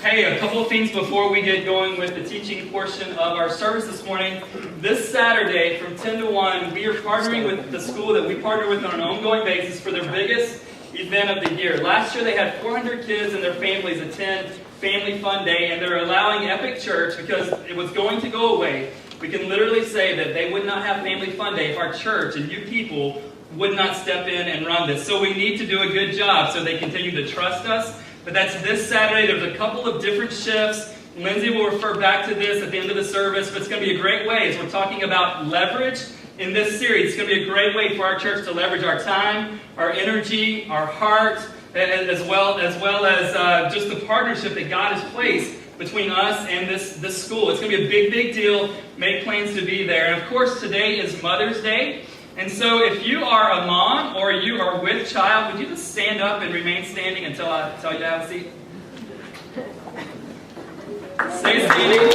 Hey, a couple of things before we get going with the teaching portion of our service this morning. This Saturday from 10 to 1, we are partnering with the school that we partner with on an ongoing basis for their biggest event of the year. Last year they had 400 kids and their families attend Family Fun Day, and they're allowing Epic Church, because it was going to go away. We can literally say that they would not have Family Fun Day if our church and you people would not step in and run this. So we need to do a good job so they continue to trust us. But that's this Saturday. There's a couple of different shifts. Lindsay will refer back to this at the end of the service, but it's going to be a great way as we're talking about leverage in this series. It's going to be a great way for our church to leverage our time, our energy, our heart, as well as just the partnership that God has placed between us and this school. It's going to be a big, big deal. Make plans to be there. And of course, today is Mother's Day. And so if you are a mom or you are with child, would you just stand up and remain standing until I tell you to have a seat? Stay standing.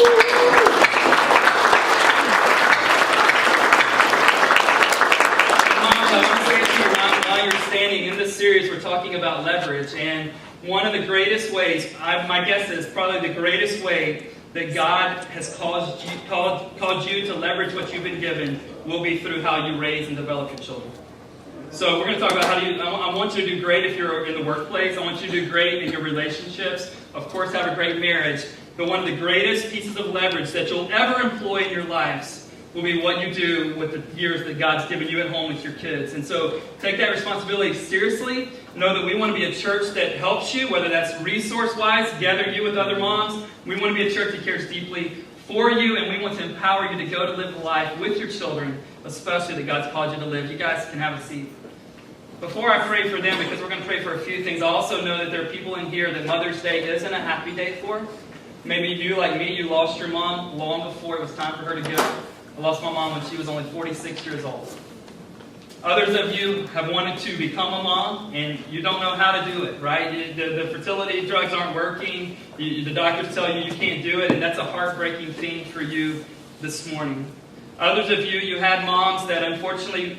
Moms, I want to say to you while you're standing, in this series we're talking about leverage. And one of the greatest ways, my guess is probably the greatest way that God has called you to leverage what you've been given will be through how you raise and develop your children. So we're going to talk about I want you to do great if you're in the workplace. I want you to do great in your relationships. Of course, have a great marriage. But one of the greatest pieces of leverage that you'll ever employ in your lives will be what you do with the years that God's given you at home with your kids. And so take that responsibility seriously. Know that we want to be a church that helps you, whether that's resource-wise, gather you with other moms. We want to be a church that cares deeply for you, and we want to empower you to go to live a life with your children, especially that God's called you to live. You guys can have a seat. Before I pray for them, because we're going to pray for a few things, I also know that there are people in here that Mother's Day isn't a happy day for. Maybe you, like me, you lost your mom long before it was time for her to go. I lost my mom when she was only 46 years old. Others of you have wanted to become a mom, and you don't know how to do it, right? The fertility drugs aren't working. The doctors tell you you can't do it, and that's a heartbreaking thing for you this morning. Others of you, you had moms that unfortunately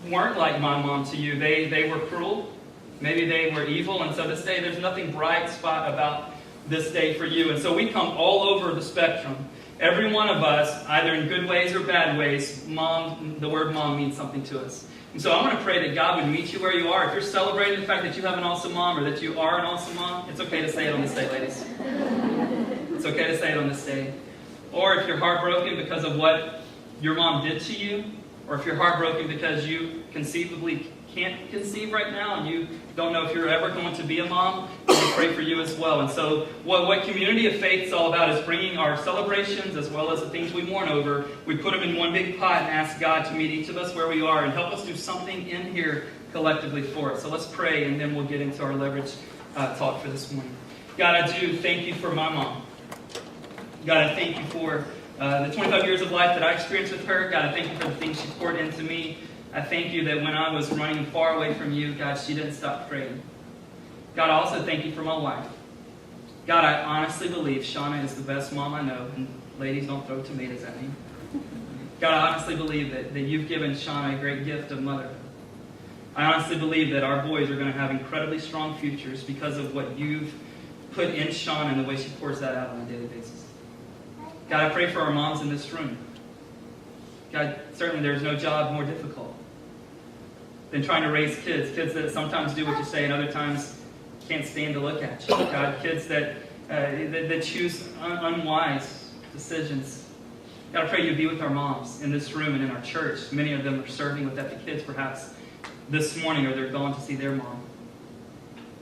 weren't like my mom to you. They were cruel. Maybe they were evil, and so this day there's nothing bright spot about this day for you. And so we come all over the spectrum. Every one of us, either in good ways or bad ways, the word mom means something to us. And so I want to pray that God would meet you where you are. If you're celebrating the fact that you have an awesome mom or that you are an awesome mom, it's okay to say it on this day, ladies. It's okay to say it on this day. Or if you're heartbroken because of what your mom did to you, or if you're heartbroken because you conceivably can't conceive right now and you don't know if you're ever going to be a mom, we pray for you as well. And so what Community of Faith is all about is bringing our celebrations as well as the things we mourn over. We put them in one big pot and ask God to meet each of us where we are and help us do something in here collectively for us. So let's pray, and then we'll get into our leverage talk for this morning. God, I do thank you for my mom. God, I thank you for the 25 years of life that I experienced with her. God, I thank you for the things she poured into me. I thank you that when I was running far away from you, God, she didn't stop praying. God, I also thank you for my wife. God, I honestly believe Shauna is the best mom I know. And ladies, don't throw tomatoes at me. God, I honestly believe that you've given Shauna a great gift of motherhood. I honestly believe that our boys are going to have incredibly strong futures because of what you've put in Shauna and the way she pours that out on a daily basis. God, I pray for our moms in this room. God, certainly there's no job more difficult than trying to raise kids that sometimes do what you say and other times can't stand to look at you. God, kids that choose unwise decisions. God, I pray you be with our moms in this room and in our church. Many of them are serving with Epic Kids perhaps this morning, or they're going to see their mom.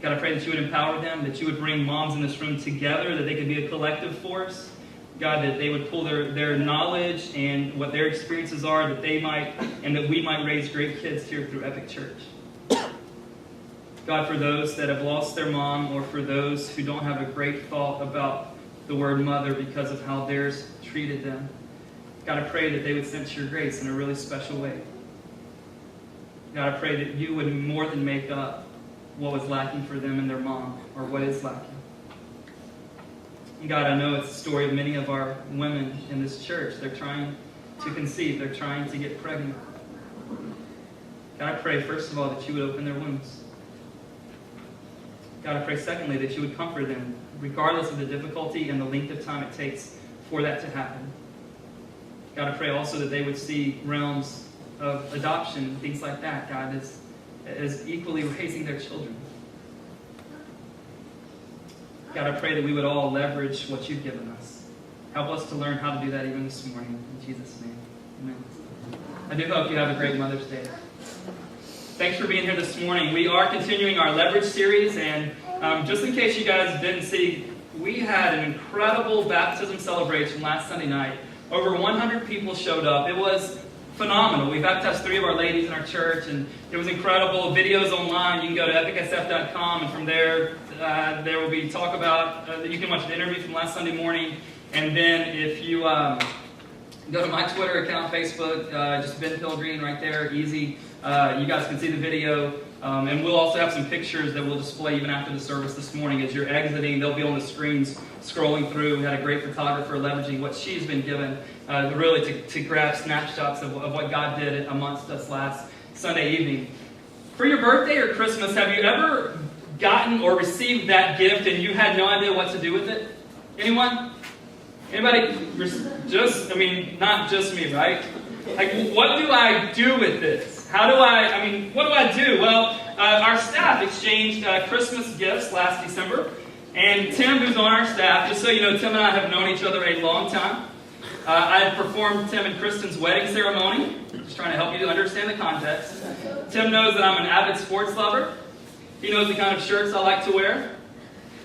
God, I pray that you would empower them, that you would bring moms in this room together, that they could be a collective force. God, that they would pull their knowledge and what their experiences are, that they might, and that we might raise great kids here through Epic Church. God, for those that have lost their mom, or for those who don't have a great thought about the word mother because of how theirs treated them, God, I pray that they would sense your grace in a really special way. God, I pray that you would more than make up what was lacking for them and their mom, or what is lacking. God, I know it's the story of many of our women in this church. They're trying to conceive. They're trying to get pregnant. God, I pray, first of all, that you would open their wombs. God, God, I pray secondly that you would comfort them, regardless of the difficulty and the length of time it takes for that to happen. God, I pray also that they would see realms of adoption, things like that, God, as equally raising their children. God, I pray that we would all leverage what you've given us. Help us to learn how to do that even this morning. In Jesus' name, amen. I do hope you have a great Mother's Day. Thanks for being here this morning. We are continuing our Leverage series, and just in case you guys didn't see, we had an incredible baptism celebration last Sunday night. Over 100 people showed up. It was phenomenal. We baptized 3 of our ladies in our church, and it was incredible. Videos online. You can go to epicsf.com, and from there, there will be talk about, you can watch the interview from last Sunday morning, and then if you go to my Twitter account, Facebook, just Ben Pilgreen right there, easy. You guys can see the video, and we'll also have some pictures that we'll display even after the service this morning. As you're exiting, they'll be on the screens scrolling through. We had a great photographer leveraging what she's been given, really to grab snapshots of what God did amongst us last Sunday evening. For your birthday or Christmas, have you ever gotten or received that gift and you had no idea what to do with it? Anyone? Anybody? Not just me, right? Like, what do I do with this? What do I do? Well, our staff exchanged Christmas gifts last December. And Tim, who's on our staff, just so you know, Tim and I have known each other a long time. I had performed Tim and Kristen's wedding ceremony. Just trying to help you to understand the context. Tim knows that I'm an avid sports lover. He knows the kind of shirts I like to wear.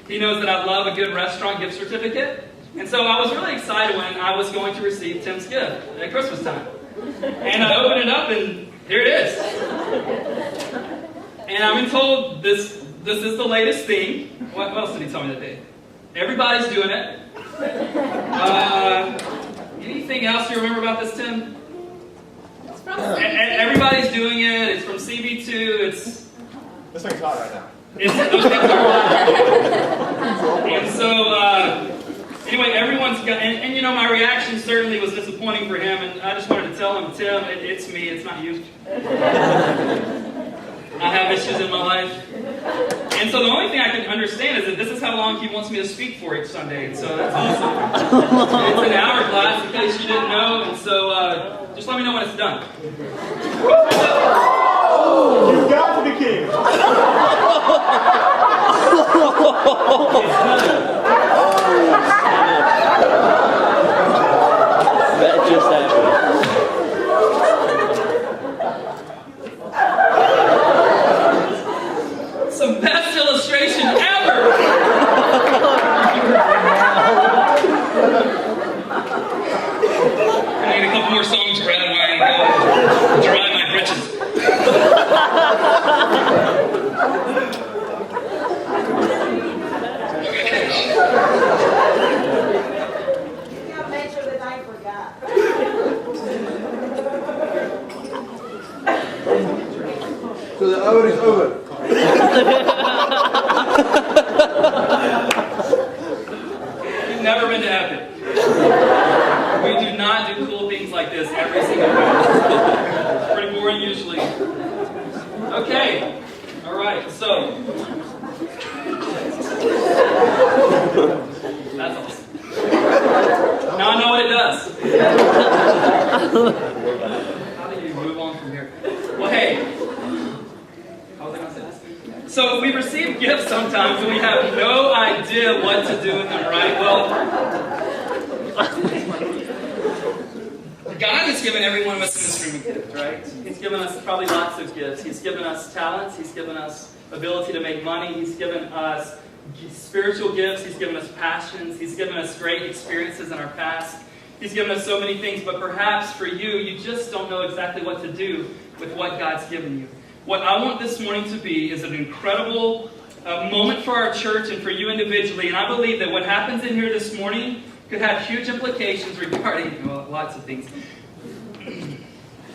He knows that I love a good restaurant gift certificate. And so I was really excited when I was going to receive Tim's gift at Christmas time. And I opened it up, and here it is. And I've been told this is the latest thing. What else did he tell me that day? Everybody's doing it. Anything else you remember about this, Tim? Everybody's doing it. It's from CB2. This thing's hot right now. Those things are hot. And so, anyway, everyone's got, and you know, my reaction certainly was disappointing for him, and I just wanted to tell him, Tim, it's me, it's not you. I have issues in my life. And so the only thing I can understand is that this is how long he wants me to speak for each Sunday, and so that's awesome. It's an hourglass, in case you didn't know, and so just let me know when it's done. You've got to be kidding. That just happened. It's the best illustration ever! I need a couple more songs, Brad, while I go dry my britches. So the oven is over. You've never been to Epic. We do not do cool things like this every single week. It's pretty boring usually. Okay. Alright, so. That's awesome. Now I know what it does. How do you move on from here? Well, hey. How was I going to say this? So we receive gifts sometimes and we have no idea what to do with them, right? Well, God has given every one of us in this room a gift, right? He's given us probably lots of gifts. He's given us talents. He's given us ability to make money. He's given us spiritual gifts. He's given us passions. He's given us great experiences in our past. He's given us so many things, but perhaps for you, you just don't know exactly what to do with what God's given you. What I want this morning to be is an incredible moment for our church and for you individually, and I believe that what happens in here this morning could have huge implications regarding, well, lots of things.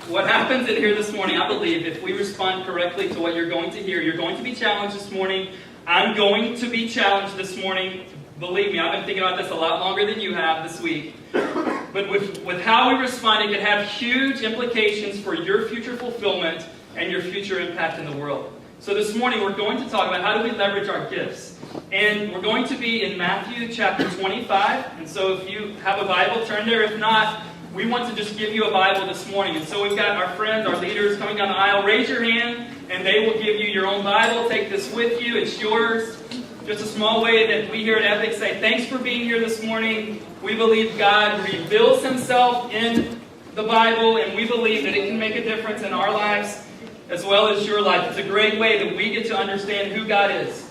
What happens in here this morning, I believe, if we respond correctly to what you're going to hear, you're going to be challenged this morning. I'm going to be challenged this morning. Believe me, I've been thinking about this a lot longer than you have this week. But with how we respond, it could have huge implications for your future fulfillment and your future impact in the world. So this morning we're going to talk about how do we leverage our gifts. And we're going to be in Matthew chapter 25. And so if you have a Bible, turn there. If not, we want to just give you a Bible this morning. And so we've got our friends, our leaders coming down the aisle. Raise your hand and they will give you your own Bible. Take this with you. It's yours. Just a small way that we here at Ethics say thanks for being here this morning. We believe God reveals himself in the Bible, and we believe that it can make a difference in our lives as well as your life. It's a great way that we get to understand who God is.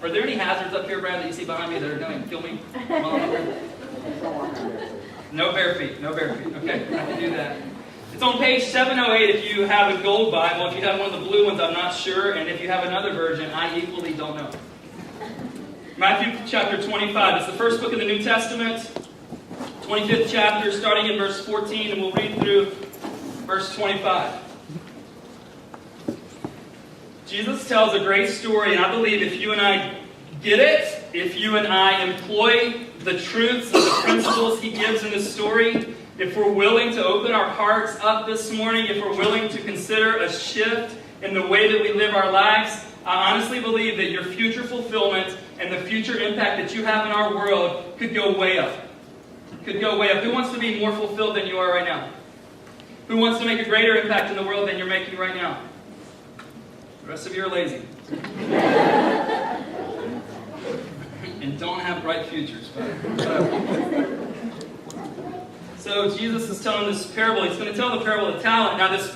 Are there any hazards up here, Brad, that you see behind me that are going to kill me? No bare feet. No bare feet. Okay, I can do that. It's on page 708 if you have a gold Bible. If you have one of the blue ones, I'm not sure. And if you have another version, I equally don't know. Matthew chapter 25. It's the first book of the New Testament. 25th chapter, starting in verse 14, and we'll read through verse 25. Jesus tells a great story, and I believe if you and I get it, if you and I employ the truths and the principles he gives in this story, if we're willing to open our hearts up this morning, if we're willing to consider a shift in the way that we live our lives, I honestly believe that your future fulfillment and the future impact that you have in our world could go way up. Could go way up. Who wants to be more fulfilled than you are right now? Who wants to make a greater impact in the world than you're making right now? The rest of you are lazy. And don't have bright futures. So Jesus is telling this parable. He's going to tell the parable of talent. Now this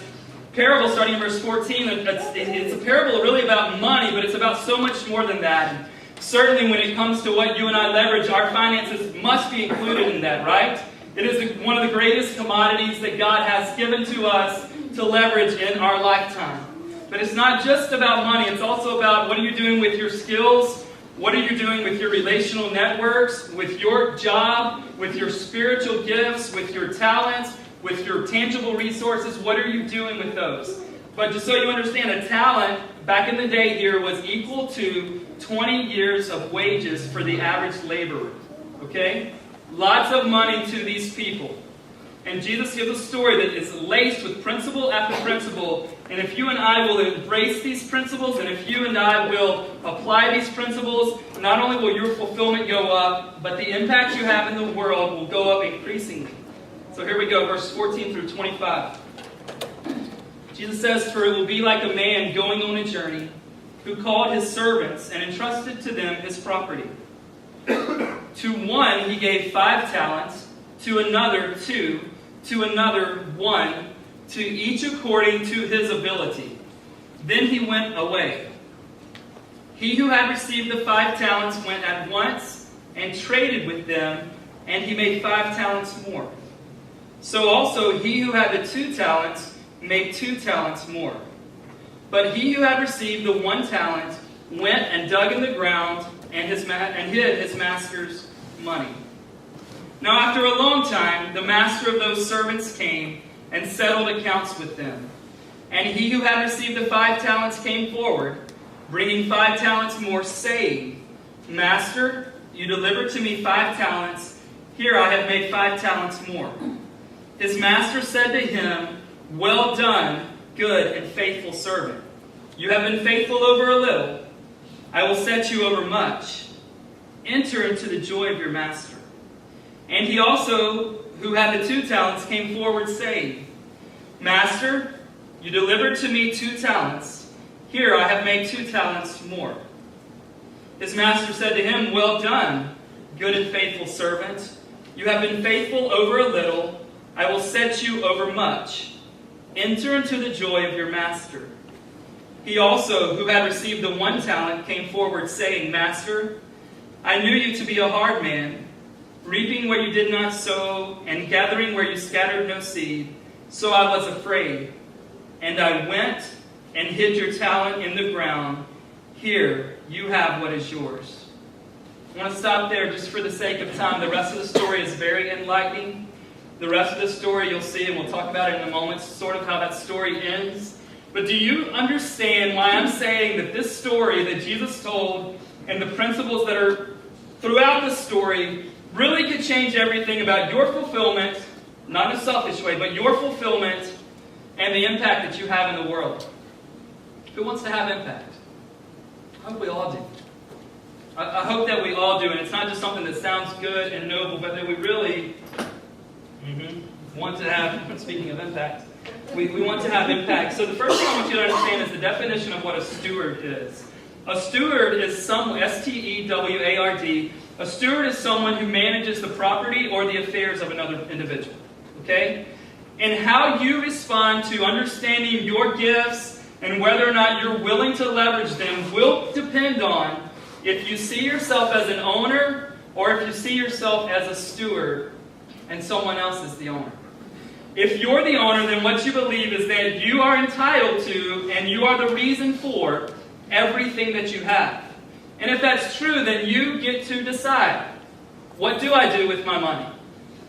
parable, starting in verse 14, it's a parable really about money, but it's about so much more than that. And certainly when it comes to what you and I leverage, our finances must be included in that, right? It is one of the greatest commodities that God has given to us to leverage in our lifetime. But it's not just about money. It's also about what are you doing with your skills? What are you doing with your relational networks, with your job, with your spiritual gifts, with your talents, with your tangible resources? What are you doing with those? But just so you understand, a talent back in the day here was equal to 20 years of wages for the average laborer. Okay? Lots of money to these people. And Jesus gives a story that is laced with principle after principle. And if you and I will embrace these principles, and if you and I will apply these principles, not only will your fulfillment go up, but the impact you have in the world will go up increasingly. So here we go, verse 14 through 25. Jesus says, "For it will be like a man going on a journey, who called his servants and entrusted to them his property. To one he gave 5 talents, to another 2, to another 1, to each according to his ability. Then he went away. He who had received the 5 talents went at once and traded with them, and he made 5 talents more. So also he who had the 2 talents made 2 talents more. But he who had received the 1 talent went and dug in the ground and hid his master's money. Now after a long time, the master of those servants came and settled accounts with them. And he who had received the 5 talents came forward, bringing 5 talents more, saying, Master, you delivered to me 5 talents. Here I have made 5 talents more. His master said to him, Well done, good and faithful servant. You have been faithful over a little. I will set you over much. Enter into the joy of your master. And he also, who had the 2 talents, came forward, saying, Master, you delivered to me 2 talents. Here I have made 2 talents more. His master said to him, Well done, good and faithful servant. You have been faithful over a little. I will set you over much. Enter into the joy of your master. He also, who had received the 1 talent, came forward, saying, Master, I knew you to be a hard man, reaping where you did not sow, and gathering where you scattered no seed. So I was afraid, and I went and hid your talent in the ground. Here, you have what is yours. I want to stop there just for the sake of time. The rest of the story is very enlightening. The rest of the story you'll see, and we'll talk about it in a moment, sort of how that story ends. But do you understand why I'm saying that this story that Jesus told and the principles that are throughout the story really could change everything about your fulfillment, not in a selfish way, but your fulfillment and the impact that you have in the world? Who wants to have impact? I hope we all do. I hope that we all do, and it's not just something that sounds good and noble, but that we really want to have, speaking of impact, we want to have impact. So the first thing I want you to understand is the definition of what a steward is. A steward is someone, S-T-E-W-A-R-D. A steward is someone who manages the property or the affairs of another individual. Okay? And how you respond to understanding your gifts and whether or not you're willing to leverage them will depend on if you see yourself as an owner or if you see yourself as a steward and someone else is the owner. If you're the owner, then what you believe is that you are entitled to and you are the reason for everything that you have. And if that's true, then you get to decide, what do I do with my money?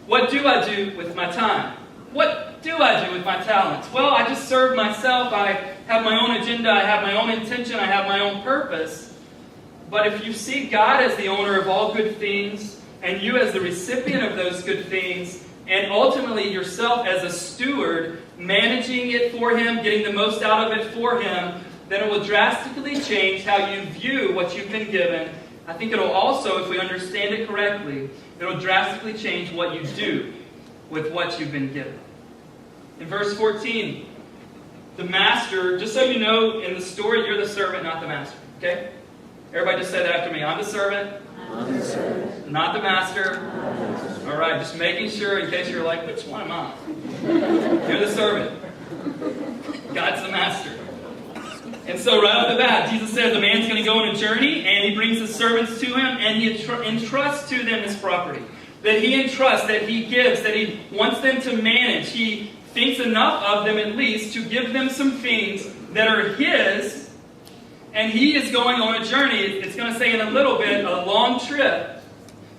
What do I do with my time? What do I do with my talents? Well, I just serve myself. I have my own agenda. I have my own intention. I have my own purpose. But if you see God as the owner of all good things, and you as the recipient of those good things, and ultimately yourself as a steward, managing it for Him, getting the most out of it for Him, then it will drastically change how you view what you've been given. I think it'll also, if we understand it correctly, it'll drastically change what you do with what you've been given. In verse 14, the master, just so you know, in the story, you're the servant, not the master. Okay? Everybody just say that after me. I'm the servant. I'm the servant. Not the master. All right, just making sure in case you're like, which one am I? You're the servant. God's the master. And so right off the bat, Jesus says a man's going to go on a journey, and he brings his servants to him, and he entrusts to them his property. That he entrusts, that he gives, that he wants them to manage. He thinks enough of them at least to give them some things that are his, and he is going on a journey. It's going to say in a little bit, a long trip.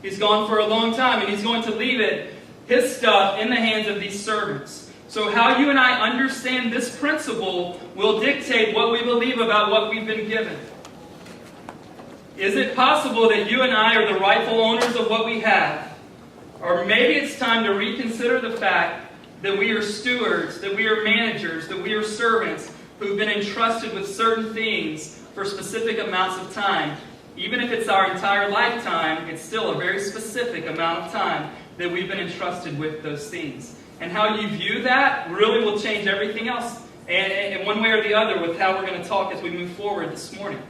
He's gone for a long time, and he's going to leave it, his stuff, in the hands of these servants. So how you and I understand this principle will dictate what we believe about what we've been given. Is it possible that you and I are the rightful owners of what we have? Or maybe it's time to reconsider the fact that we are stewards, that we are managers, that we are servants who've been entrusted with certain things for specific amounts of time. Even if it's our entire lifetime, it's still a very specific amount of time that we've been entrusted with those things. And how you view that really will change everything else, and one way or the other, with how we're going to talk as we move forward this morning.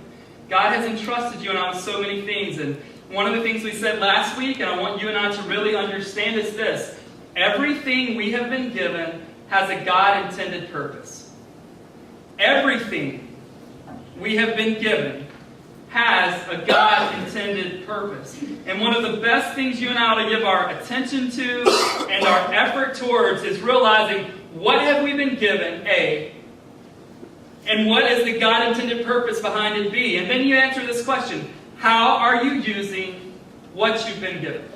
God has entrusted you and I with so many things, and one of the things we said last week, and I want you and I to really understand, is this. Everything we have been given has a God-intended purpose. Everything we have been given has a God-intended purpose. And one of the best things you and I ought to give our attention to and our effort towards is realizing what have we been given, A, and what is the God-intended purpose behind it, B. And then you answer this question, how are you using what you've been given?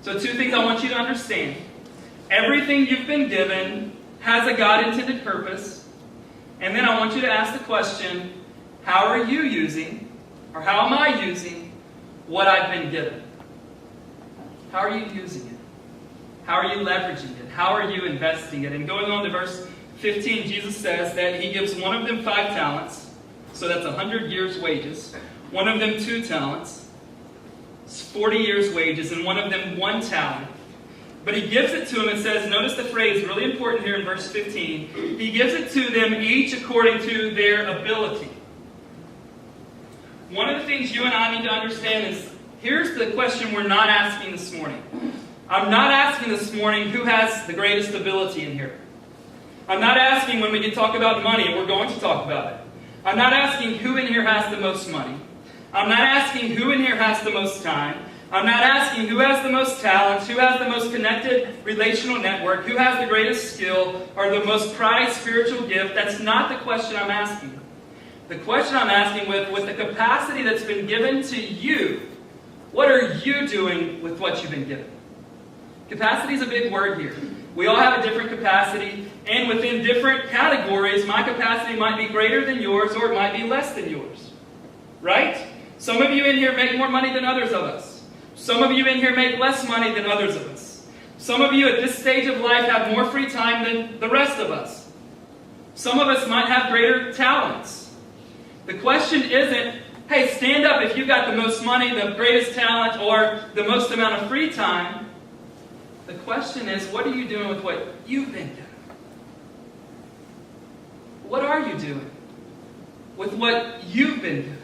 So two things I want you to understand. Everything you've been given has a God-intended purpose. And then I want you to ask the question, how are you using, or how am I using, what I've been given? How are you using it? How are you leveraging it? How are you investing it? And going on to verse 15, Jesus says that He gives one of them 5 talents, so that's 100 years' wages. One of them 2 talents, it's 40 years' wages, and one of them 1 talent. But He gives it to them and says, notice the phrase, really important here in verse 15. He gives it to them each according to their ability. One of the things you and I need to understand is, here's the question we're not asking this morning. I'm not asking this morning who has the greatest ability in here. I'm not asking when we can talk about money, and we're going to talk about it. I'm not asking who in here has the most money. I'm not asking who in here has the most time. I'm not asking who has the most talents, who has the most connected relational network, who has the greatest skill, or the most prized spiritual gift. That's not the question I'm asking. The question I'm asking, with the capacity that's been given to you, what are you doing with what you've been given? Capacity is a big word here. We all have a different capacity, and within different categories, my capacity might be greater than yours, or it might be less than yours. Right? Some of you in here make more money than others of us. Some of you in here make less money than others of us. Some of you at this stage of life have more free time than the rest of us. Some of us might have greater talents. The question isn't, hey, stand up if you've got the most money, the greatest talent, or the most amount of free time. The question is, what are you doing with what you've been doing? What are you doing with what you've been doing?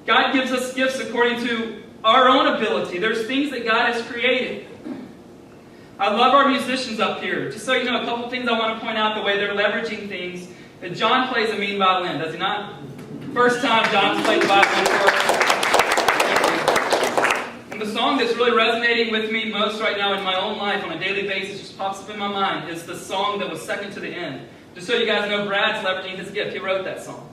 God gives us gifts according to our own ability. There's things that God has created. I love our musicians up here. Just so you know, a couple things I want to point out the way they're leveraging things. John plays a mean violin, does he not? First time John's played the violin for us. And the song that's really resonating with me most right now in my own life on a daily basis, just pops up in my mind, is the song that was second to the end. Just so you guys know, Brad's leveraging his gift. He wrote that song.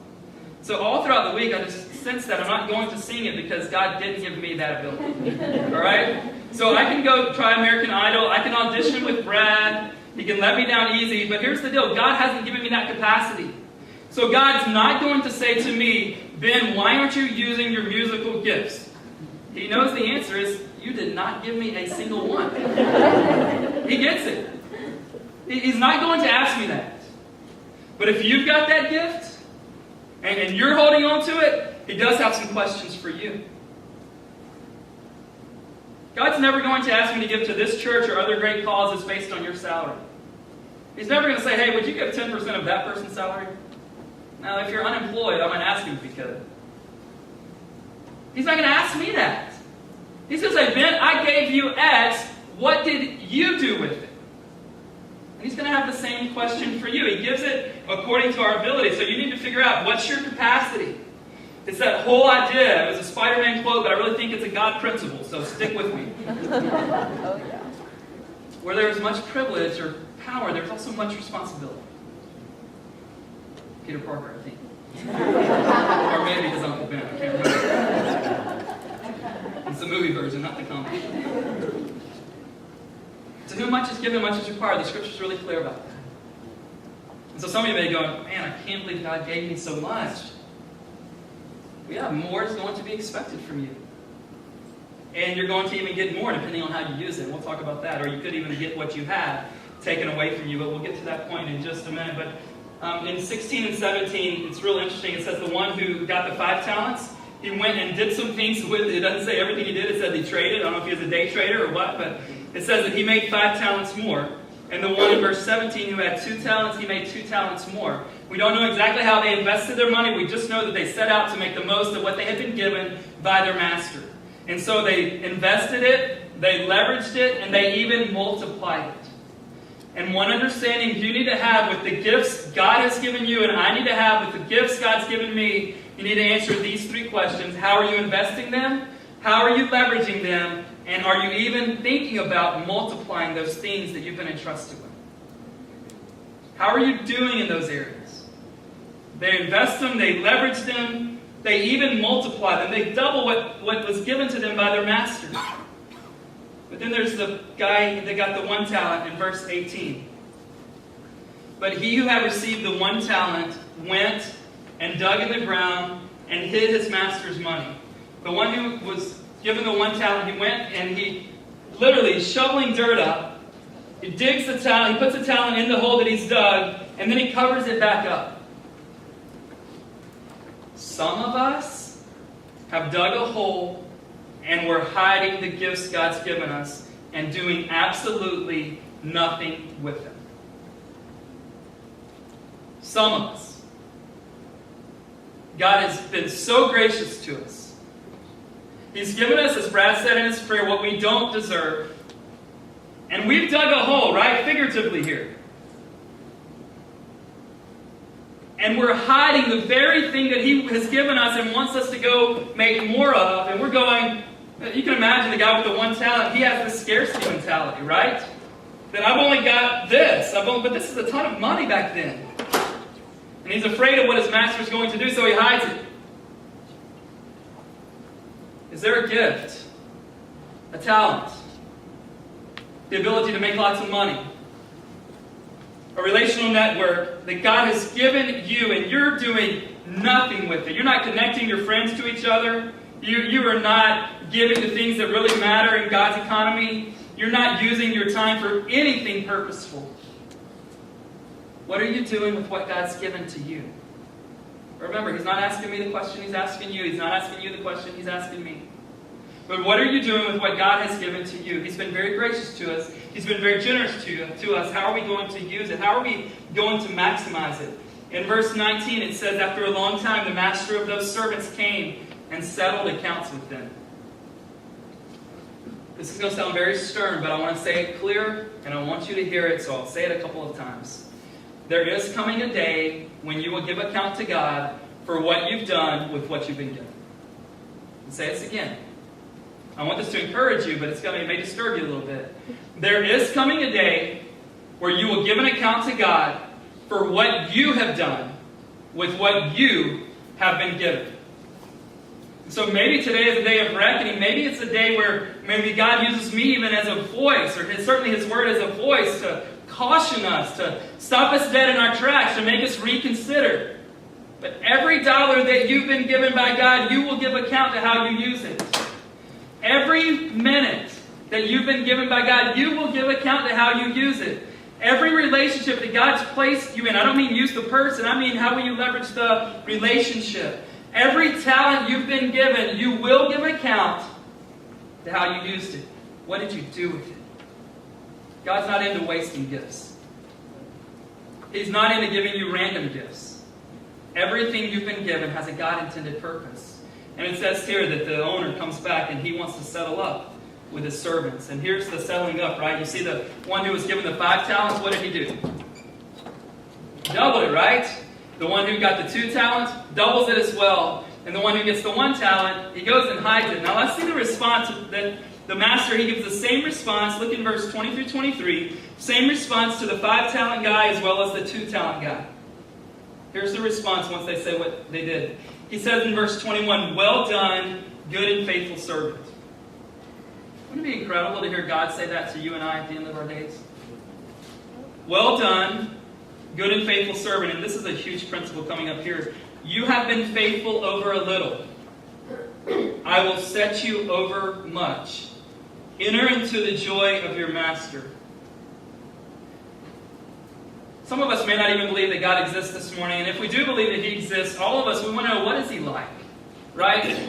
So all throughout the week, I just sense that I'm not going to sing it because God didn't give me that ability. All right? So I can go try American Idol. I can audition with Brad. He can let me down easy. But here's the deal. God hasn't given me that capacity. So God's not going to say to me, Ben, why aren't you using your musical gifts? He knows the answer is, you did not give me a single one. He gets it. He's not going to ask me that. But if you've got that gift, and you're holding on to it, He does have some questions for you. God's never going to ask me to give to this church or other great causes based on your salary. He's never going to say, hey, would you give 10% of that person's salary? Now, if you're unemployed, I might ask him if he could. He's not going to ask me that. He's going to say, Ben, I gave you X. What did you do with it? And He's going to have the same question for you. He gives it according to our ability. So you need to figure out, what's your capacity? It's that whole idea. It was a Spider-Man quote, but I really think it's a God principle, so stick with me. Oh, yeah. Where there is much privilege or power, there's also much responsibility. Peter Parker, I think. Or maybe his Uncle Ben, I can't remember. It's the movie version, not the comic. To whom much is given, much is required. The Scripture's really clear about that. And so some of you may go, man, I can't believe God gave me so much. Yeah, more is going to be expected from you. And you're going to even get more depending on how you use it. We'll talk about that. Or you could even get what you have taken away from you. But we'll get to that point in just a minute. But in 16 and 17, it's real interesting. It says the one who got the 5 talents, he went and did some things with it. It doesn't say everything he did. It said he traded. I don't know if he was a day trader or what. But it says that he made 5 talents more. And the one in verse 17 who had 2 talents, he made 2 talents more. We don't know exactly how they invested their money. We just know that they set out to make the most of what they had been given by their master. And so they invested it, they leveraged it, and they even multiplied it. And one understanding you need to have with the gifts God has given you, and I need to have with the gifts God's given me, you need to answer these 3 questions. How are you investing them? How are you leveraging them? And are you even thinking about multiplying those things that you've been entrusted with? How are you doing in those areas? They invest them, they leverage them, they even multiply them. They double what was given to them by their master. But then there's the guy that got the 1 talent in verse 18. But he who had received the 1 talent went and dug in the ground and hid his master's money. The one who was given the 1 talent, he went and he literally shoveling dirt up. He digs the talent, he puts the talent in the hole that he's dug, and then he covers it back up. Some of us have dug a hole and we're hiding the gifts God's given us and doing absolutely nothing with them. Some of us. God has been so gracious to us. He's given us, as Brad said in his prayer, what we don't deserve. And we've dug a hole, right? Figuratively here. And we're hiding the very thing that He has given us and wants us to go make more of. And we're going, you can imagine the guy with the 1 talent, he has this scarcity mentality, right? That I've only got this, but this is a ton of money back then. And he's afraid of what his master's going to do, so he hides it. Is there a gift? A talent? The ability to make lots of money? A relational network that God has given you and you're doing nothing with it. You're not connecting your friends to each other. You are not giving the things that really matter in God's economy. You're not using your time for anything purposeful. What are you doing with what God's given to you? Remember, He's not asking me the question He's asking you. He's not asking you the question He's asking me. But what are you doing with what God has given to you? He's been very gracious to us. He's been very generous to us. How are we going to use it? How are we going to maximize it? In verse 19, it says, after a long time, the master of those servants came and settled accounts with them. This is going to sound very stern, but I want to say it clear, and I want you to hear it, so I'll say it a couple of times. There is coming a day when you will give account to God for what you've done with what you've been given. I'll say this again. I want this to encourage you, but it may disturb you a little bit. There is coming a day where you will give an account to God for what you have done with what you have been given. So maybe today is a day of reckoning. Maybe it's a day where maybe God uses me even as a voice, or certainly His Word as a voice to caution us, to stop us dead in our tracks, to make us reconsider. But every dollar that you've been given by God, you will give account to how you use it. Every minute that you've been given by God, you will give account to how you use it. Every relationship that God's placed you in, I don't mean use the person, I mean how will you leverage the relationship. Every talent you've been given, you will give account to how you used it. What did you do with it? God's not into wasting gifts. He's not into giving you random gifts. Everything you've been given has a God-intended purpose. And it says here that the owner comes back and he wants to settle up with his servants. And here's the settling up, right? You see the one who was given the 5 talents, what did he do? Doubled it, right? The one who got the 2 talents doubles it as well. And the one who gets the 1 talent, he goes and hides it. Now let's see the response that the master, he gives the same response. Look in verse 20 through 23. Same response to the 5 talent guy as well as the 2 talent guy. Here's the response once they say what they did. He says in verse 21, well done, good and faithful servant. Wouldn't it be incredible to hear God say that to you and I at the end of our days? Well done, good and faithful servant. And this is a huge principle coming up here. You have been faithful over a little. I will set you over much. Enter into the joy of your master. Some of us may not even believe that God exists this morning. And if we do believe that He exists, all of us, we want to know, what is He like? Right?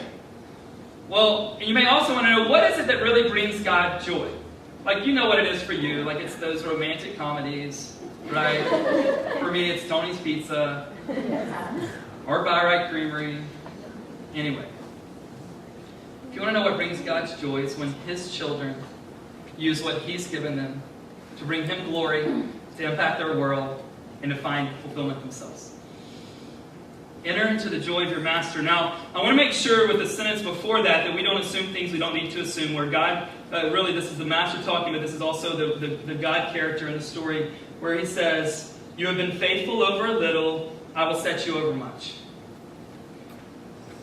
Well, you may also want to know, what is it that really brings God joy? Like, you know what it is for you. Like, it's those romantic comedies, right? For me, it's Tony's Pizza. Or By-Right Creamery. Anyway. If you want to know what brings God's joy, it's when His children use what He's given them to bring Him glory, to impact their world, and to find fulfillment themselves. Enter into the joy of your master. Now, I want to make sure with the sentence before that we don't assume things we don't need to assume, where God, really this is the master talking, but this is also the God character in the story, where He says, you have been faithful over a little, I will set you over much.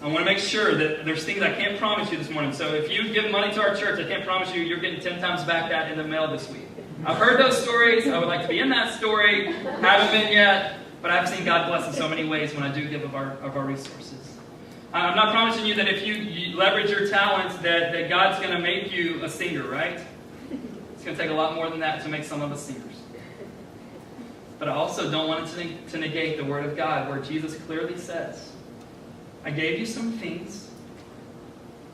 I want to make sure that there's things I can't promise you this morning. So if you give money to our church, I can't promise you you're getting 10 times back that in the mail this week. I've heard those stories. I would like to be in that story. Haven't been yet, but I've seen God bless in so many ways when I do give of our resources. I'm not promising you that if you leverage your talents that God's going to make you a singer, right? It's going to take a lot more than that to make some of us singers. But I also don't want it to negate the Word of God, where Jesus clearly says, I gave you some things.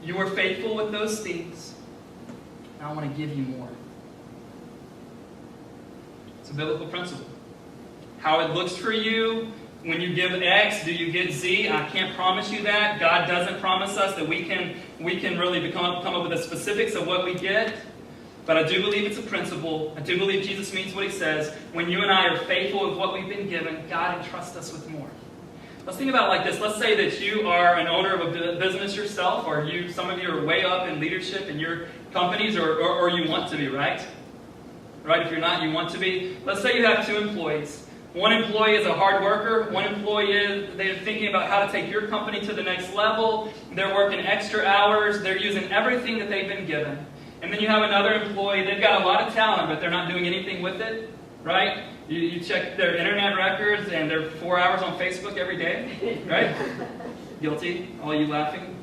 You were faithful with those things. Now I want to give you more. It's a biblical principle. How it looks for you, when you give X, do you get Z? I can't promise you that. God doesn't promise us that we can really come up with the specifics of what we get. But I do believe it's a principle. I do believe Jesus means what He says. When you and I are faithful with what we've been given, God entrusts us with more. Let's think about it like this. Let's say that you are an owner of a business yourself, or some of you are way up in leadership in your companies, or you want to be, right? Right? If you're not, you want to be. Let's say you have 2 employees. One employee is a hard worker. One employee they're thinking about how to take your company to the next level. They're working extra hours. They're using everything that they've been given. And then you have another employee. They've got a lot of talent, but they're not doing anything with it. Right? You check their internet records, and they're 4 hours on Facebook every day. Right? Guilty. All you laughing?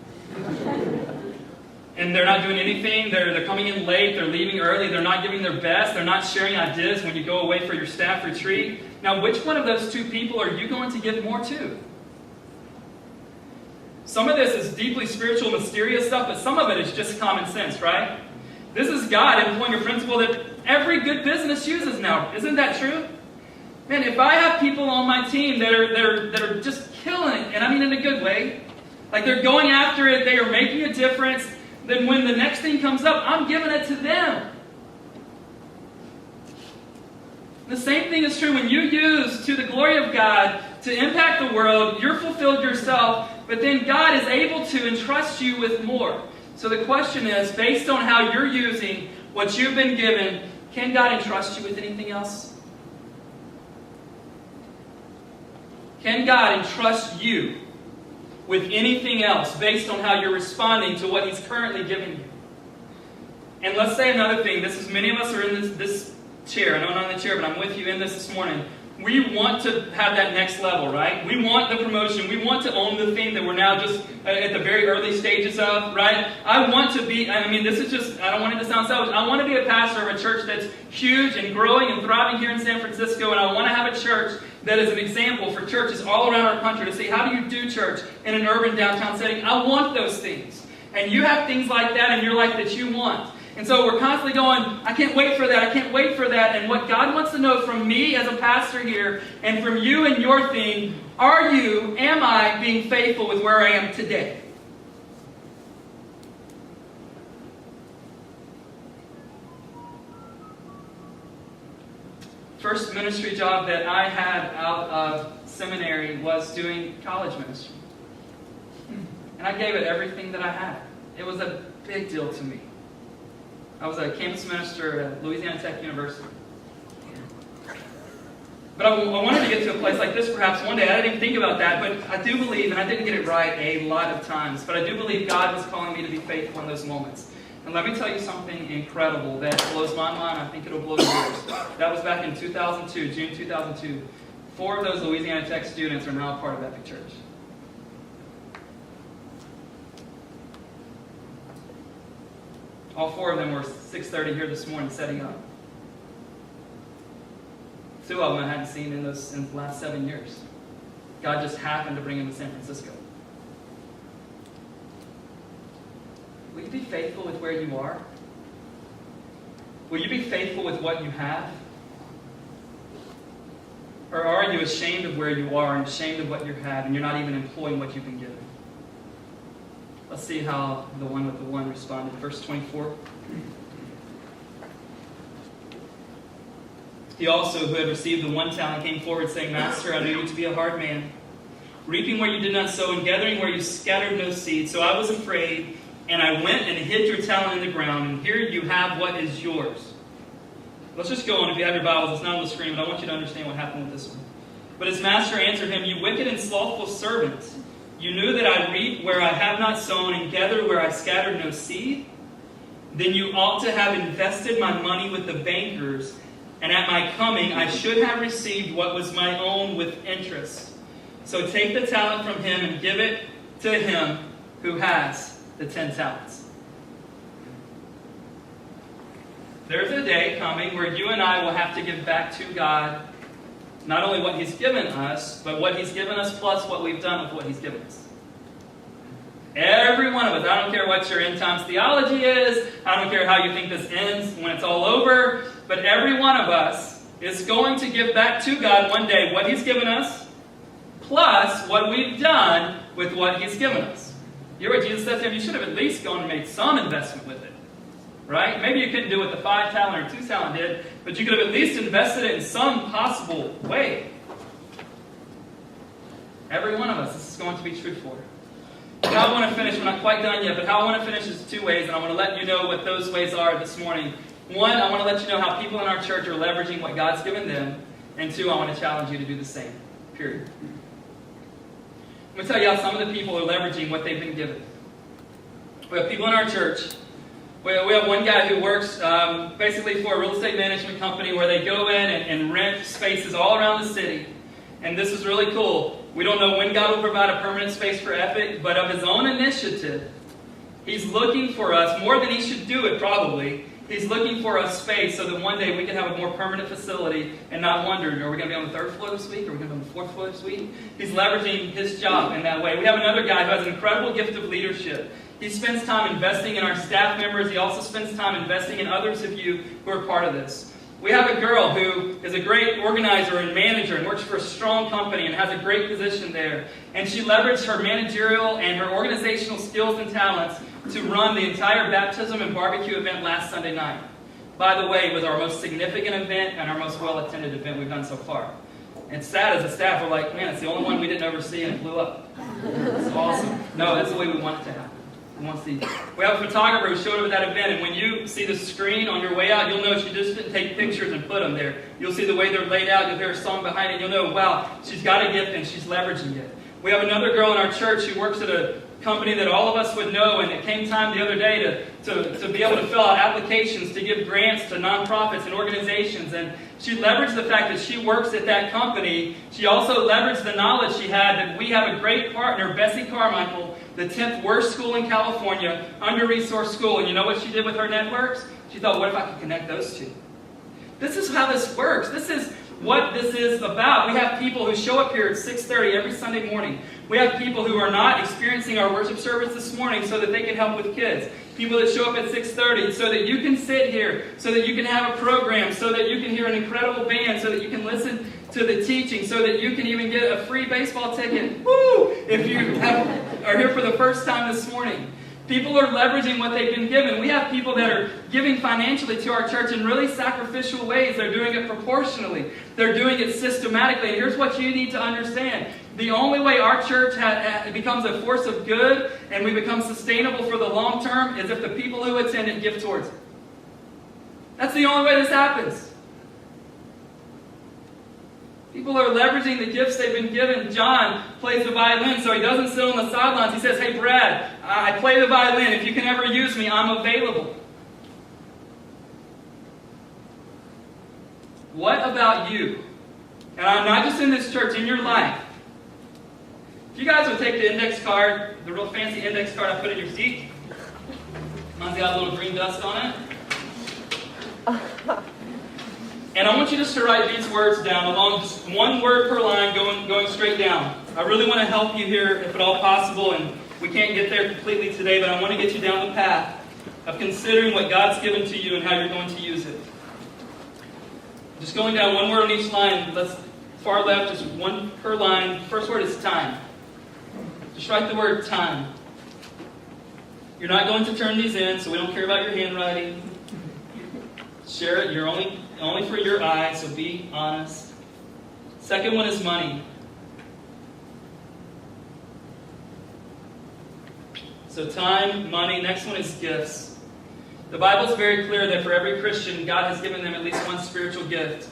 And they're not doing anything. They're coming in late. They're leaving early. They're not giving their best. They're not sharing ideas when you go away for your staff retreat. Now, which one of those two people are you going to give more to? Some of this is deeply spiritual, mysterious stuff, but some of it is just common sense, right? This is God employing a principle that every good business uses now. Isn't that true? Man, if I have people on my team that are just killing it, and I mean in a good way, like they're going after it, they are making a difference, then when the next thing comes up, I'm giving it to them. The same thing is true when you use to the glory of God to impact the world. You're fulfilled yourself, but then God is able to entrust you with more. So the question is, based on how you're using what you've been given, can God entrust you with anything else? Can God entrust you with anything else based on how you're responding to what He's currently giving you? And let's say another thing. This is, many of us are in this chair. I know I'm not in the chair, but I'm with you in this morning. We want to have that next level, right? We want the promotion. We want to own the thing that we're now just at the very early stages of, right? I want to be, this is just, I don't want it to sound selfish. I want to be a pastor of a church that's huge and growing and thriving here in San Francisco, and I want to have a church that is an example for churches all around our country to see how do you do church in an urban downtown setting. I want those things. And you have things like that in your life that you want. And so we're constantly going, I can't wait for that, I can't wait for that. And what God wants to know from me as a pastor here, and from you and your thing, am I being faithful with where I am today? First ministry job that I had out of seminary was doing college ministry. And I gave it everything that I had. It was a big deal to me. I was a campus minister at Louisiana Tech University. But I wanted to get to a place like this perhaps one day. I didn't think about that, but I do believe, and I didn't get it right a lot of times, but I do believe God was calling me to be faithful in those moments. And let me tell you something incredible that blows my mind. I think it'll blow yours. That was back in 2002, June 2002. 4 of those Louisiana Tech students are now a part of Epic Church. All 4 of them were 6:30 here this morning setting up. 2 of them I hadn't seen in the last 7 years. God just happened to bring them to San Francisco. Will you be faithful with where you are? Will you be faithful with what you have? Or are you ashamed of where you are and ashamed of what you have and you're not even employing what you've been given? Let's see how the one with the one responded. Verse 24. He also, who had received the 1 talent, came forward, saying, Master, I knew you to be a hard man, reaping where you did not sow, and gathering where you scattered no seed. So I was afraid, and I went and hid your talent in the ground, and here you have what is yours. Let's just go on. If you have your Bibles, it's not on the screen, but I want you to understand what happened with this one. But his master answered him, You wicked and slothful servant, you knew that I reap where I have not sown, and gather where I scattered no seed? Then you ought to have invested my money with the bankers, and at my coming I should have received what was my own with interest. So take the talent from him and give it to him who has the 10 talents. There's a day coming where you and I will have to give back to God not only what He's given us, but what He's given us plus what we've done with what He's given us. Every one of us. I don't care what your end times theology is. I don't care how you think this ends when it's all over. But every one of us is going to give back to God one day what He's given us, plus what we've done with what He's given us. You hear what Jesus says to him? You should have at least gone and made some investment with it. Right? Maybe you couldn't do what the 5 talent or 2 talent did, but you could have at least invested it in some possible way. Every one of us, this is going to be true for. How I want to finish, we're not quite done yet, but how I want to finish is 2 ways, and I want to let you know what those ways are this morning. 1, I want to let you know how people in our church are leveraging what God's given them, and 2, I want to challenge you to do the same. Period. I'm going to tell you how some of the people are leveraging what they've been given. We have people in our church. We have one guy who works basically for a real estate management company where they go in and rent spaces all around the city. And this is really cool. We don't know when God will provide a permanent space for Epic, but of His own initiative, He's looking for us, more than He should do it probably, He's looking for a space so that one day we can have a more permanent facility and not wondering, are we going to be on the 3rd floor this week? Are we going to be on the 4th floor this week? He's leveraging his job in that way. We have another guy who has an incredible gift of leadership. He spends time investing in our staff members. He also spends time investing in others of you who are part of this. We have a girl who is a great organizer and manager and works for a strong company and has a great position there. And she leveraged her managerial and her organizational skills and talents to run the entire baptism and barbecue event last Sunday night. By the way, it was our most significant event and our most well-attended event we've done so far. And sad as a staff, we're like, man, it's the only one we didn't oversee and it blew up. It's awesome. No, that's the way we want it to happen. We have a photographer who showed up at that event, and when you see the screen on your way out, you'll know she just didn't take pictures and put them there. You'll see the way they're laid out, you'll hear a song behind it, you'll know, wow, she's got a gift and she's leveraging it. We have another girl in our church who works at a company that all of us would know, and it came time the other day to be able to fill out applications to give grants to nonprofits and organizations, and she leveraged the fact that she works at that company. She also leveraged the knowledge she had that we have a great partner, Bessie Carmichael, the 10th worst school in California, under-resourced school. And you know what she did with her networks? She thought, what if I could connect those two? This is how this works. This is what this is about. We have people who show up here at 6:30 every Sunday morning. We have people who are not experiencing our worship service this morning so that they can help with kids. People that show up at 6:30 so that you can sit here, so that you can have a program, so that you can hear an incredible band, so that you can listen to the teaching, so that you can even get a free baseball ticket. Woo! If you are here for the first time this morning. People are leveraging what they've been given. We have people that are giving financially to our church in really sacrificial ways. They're doing it proportionally. They're doing it systematically. And here's what you need to understand. The only way our church becomes a force of good and we become sustainable for the long term is if the people who attend it give towards it. That's the only way this happens. People are leveraging the gifts they've been given. John plays the violin, so he doesn't sit on the sidelines. He says, hey, Brad, I play the violin. If you can ever use me, I'm available. What about you? And I'm not just in this church, in your life. If you guys would take the index card, the real fancy index card I put in your seat. Mine's got a little green dust on it. And I want you just to write these words down along just one word per line going straight down. I really want to help you here if at all possible, and we can't get there completely today, but I want to get you down the path of considering what God's given to you and how you're going to use it. Just going down one word on each line. Let's far left, just one per line. First word is time. Just write the word time. You're not going to turn these in, so we don't care about your handwriting. Share it. You're only for your eyes, so be honest. Second one is money. So time, money. Next one is gifts. The Bible is very clear that for every Christian, God has given them at least one spiritual gift.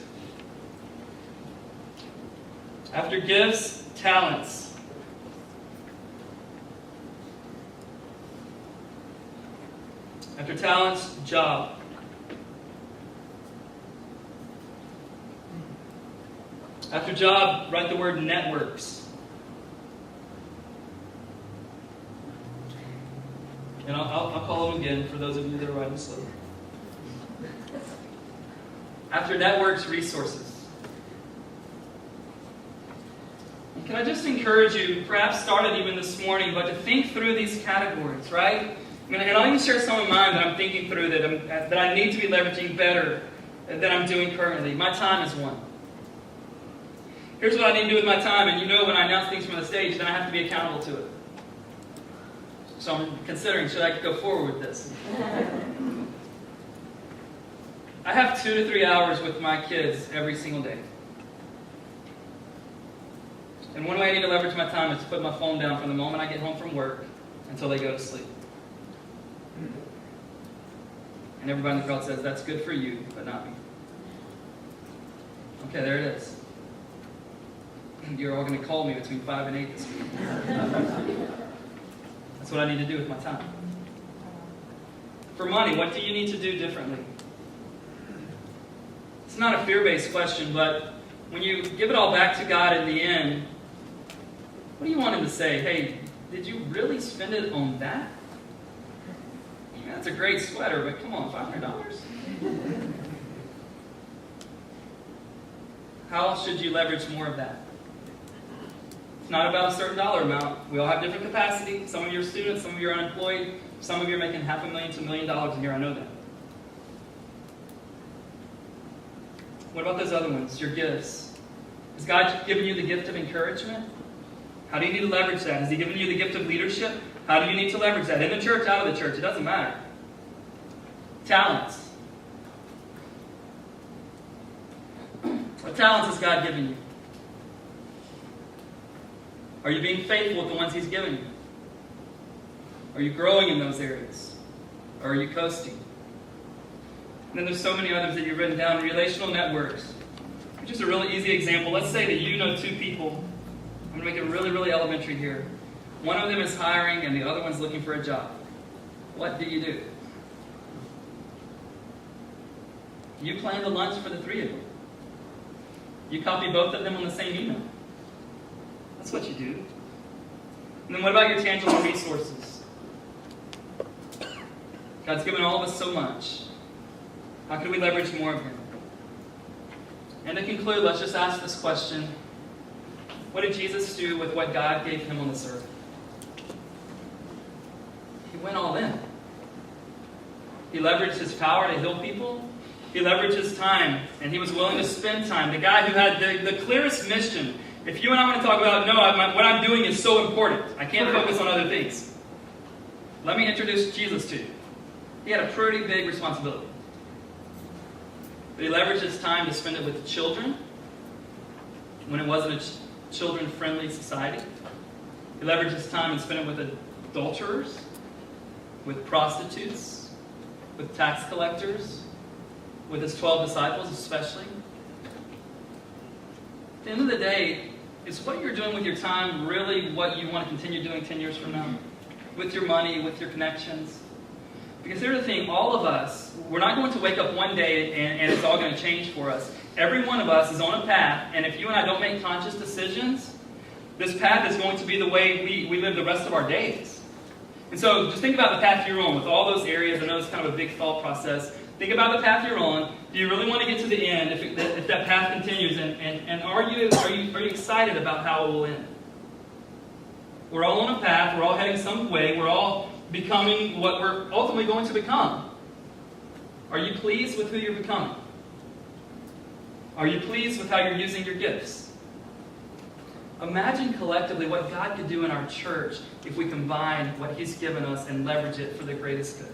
After gifts, talents. After talents, job. After job, write the word networks. And I'll call them again for those of you that are writing slow. After networks, resources. And can I just encourage you, perhaps started even this morning, but to think through these categories, right? And I'll even share some of mine that I'm thinking through that I need to be leveraging better than I'm doing currently. My time is one. Here's what I need to do with my time, and you know when I announce things from the stage, then I have to be accountable to it. So I'm considering, should I go forward with this? I have 2 to 3 hours with my kids every single day. And one way I need to leverage my time is to put my phone down from the moment I get home from work until they go to sleep. And everybody in the crowd says, that's good for you, but not me. Okay, there it is. You're all going to call me between 5 and 8 this week. That's what I need to do with my time. For money, what do you need to do differently? It's not a fear-based question, but when you give it all back to God in the end, what do you want Him to say? Hey, did you really spend it on that? That's a great sweater, but come on, $500? How should you leverage more of that? It's not about a certain dollar amount. We all have different capacity. Some of you are students, some of you are unemployed, some of you are making $500,000 to $1 million a year. I know that. What about those other ones, your gifts? Has God given you the gift of encouragement? How do you need to leverage that? Has He given you the gift of leadership? How do you need to leverage that? In the church, out of the church, it doesn't matter. Talents. What talents has God given you? Are you being faithful with the ones He's given you? Are you growing in those areas? Or are you coasting? And then there's so many others that you've written down. Relational networks. Just a really easy example. Let's say that you know two people. I'm going to make it really, really elementary here. One of them is hiring and the other one's looking for a job. What do you do? You plan the lunch for the three of you. You copy both of them on the same email. That's what you do. And then what about your tangible resources? God's given all of us so much. How can we leverage more of Him? And to conclude, let's just ask this question. What did Jesus do with what God gave Him on this earth? He went all in. He leveraged His power to heal people. He leveraged His time, and He was willing to spend time. The guy who had the clearest mission. If you and I want to talk about, no, what I'm doing is so important. I can't focus on other things. Let me introduce Jesus to you. He had a pretty big responsibility. But He leveraged His time to spend it with children when it wasn't a children-friendly society. He leveraged His time and spent it with adulterers, with prostitutes, with tax collectors, with His 12 disciples especially. At the end of the day, is what you're doing with your time really what you want to continue doing 10 years from now? With your money, with your connections? Because here's the thing, all of us, we're not going to wake up one day and it's all going to change for us. Every one of us is on a path, and if you and I don't make conscious decisions, this path is going to be the way we live the rest of our days. And so just think about the path you're on with all those areas. I know it's kind of a big thought process. Think about the path you're on. Do you really want to get to the end if that path continues? And are you excited about how it will end? We're all on a path. We're all heading some way. We're all becoming what we're ultimately going to become. Are you pleased with who you're becoming? Are you pleased with how you're using your gifts? Imagine collectively what God could do in our church if we combine what He's given us and leverage it for the greatest good.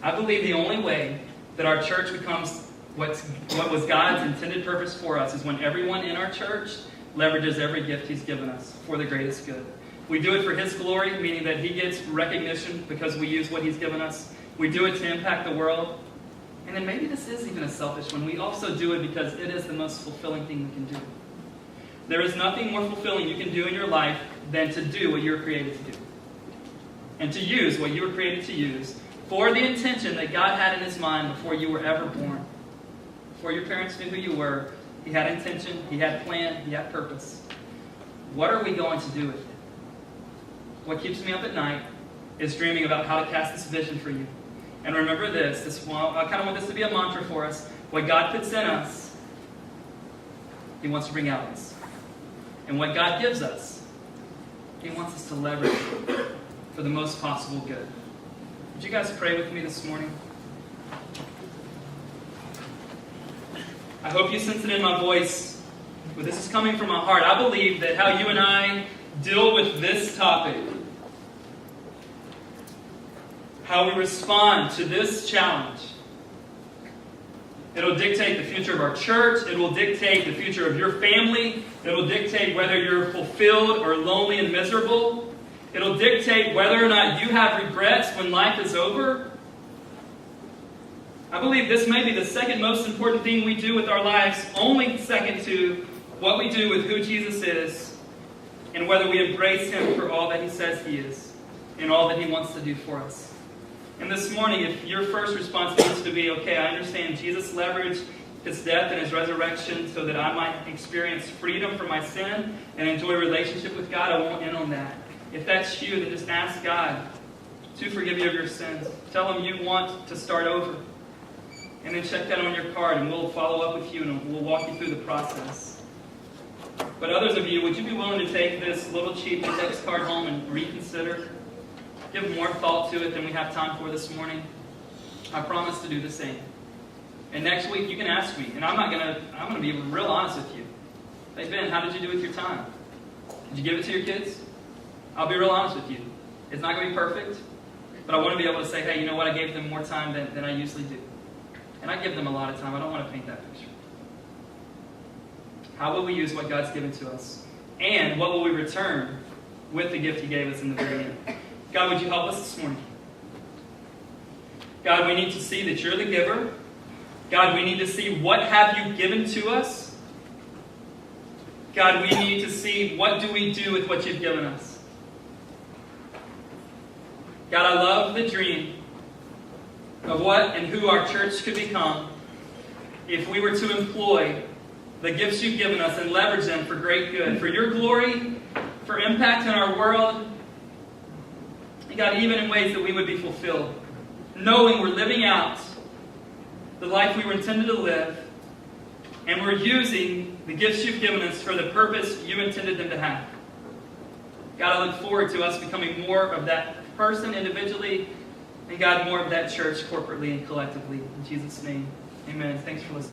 I believe the only way that our church becomes what was God's intended purpose for us is when everyone in our church leverages every gift He's given us for the greatest good. We do it for His glory, meaning that He gets recognition because we use what He's given us. We do it to impact the world. And then maybe this is even a selfish one. We also do it because it is the most fulfilling thing we can do. There is nothing more fulfilling you can do in your life than to do what you were created to do. And to use what you were created to use for the intention that God had in His mind before you were ever born. Before your parents knew who you were, He had intention, He had plan, He had purpose. What are we going to do with it? What keeps me up at night is dreaming about how to cast this vision for you. And remember this, I kind of want this to be a mantra for us. What God puts in us, He wants to bring out of us. And what God gives us, He wants us to leverage for the most possible good. Would you guys pray with me this morning? I hope you sense it in my voice, but this is coming from my heart. I believe that how you and I deal with this topic, how we respond to this challenge, it'll dictate the future of our church. It will dictate the future of your family. It will dictate whether you're fulfilled or lonely and miserable. It'll dictate whether or not you have regrets when life is over. I believe this may be the second most important thing we do with our lives, only second to what we do with who Jesus is and whether we embrace Him for all that He says He is and all that He wants to do for us. And this morning, if your first response needs to be, okay, I understand Jesus leveraged His death and His resurrection so that I might experience freedom from my sin and enjoy a relationship with God, I won't end on that. If that's you, then just ask God to forgive you of your sins. Tell them you want to start over. And then check that on your card, and we'll follow up with you, and we'll walk you through the process. But others of you, would you be willing to take this little cheap index card home and reconsider? Give more thought to it than we have time for this morning. I promise to do the same. And next week, you can ask me, and I'm going to be real honest with you. Hey, Ben, how did you do with your time? Did you give it to your kids? I'll be real honest with you. It's not going to be perfect, but I want to be able to say, hey, you know what? I gave them more time than I usually do. And I give them a lot of time. I don't want to paint that picture. How will we use what God's given to us? And what will we return with the gift He gave us in the very end? God, would you help us this morning? God, we need to see that you're the giver. God, we need to see what have you given to us. God, we need to see what do we do with what you've given us. God, I love the dream of what and who our church could become if we were to employ the gifts you've given us and leverage them for great good, for your glory, for impact in our world. And God, even in ways that we would be fulfilled, knowing we're living out the life we were intended to live, and we're using the gifts you've given us for the purpose you intended them to have. God, I look forward to us becoming more of that person individually, and God, more of that church corporately and collectively. In Jesus' name, amen. Thanks for listening.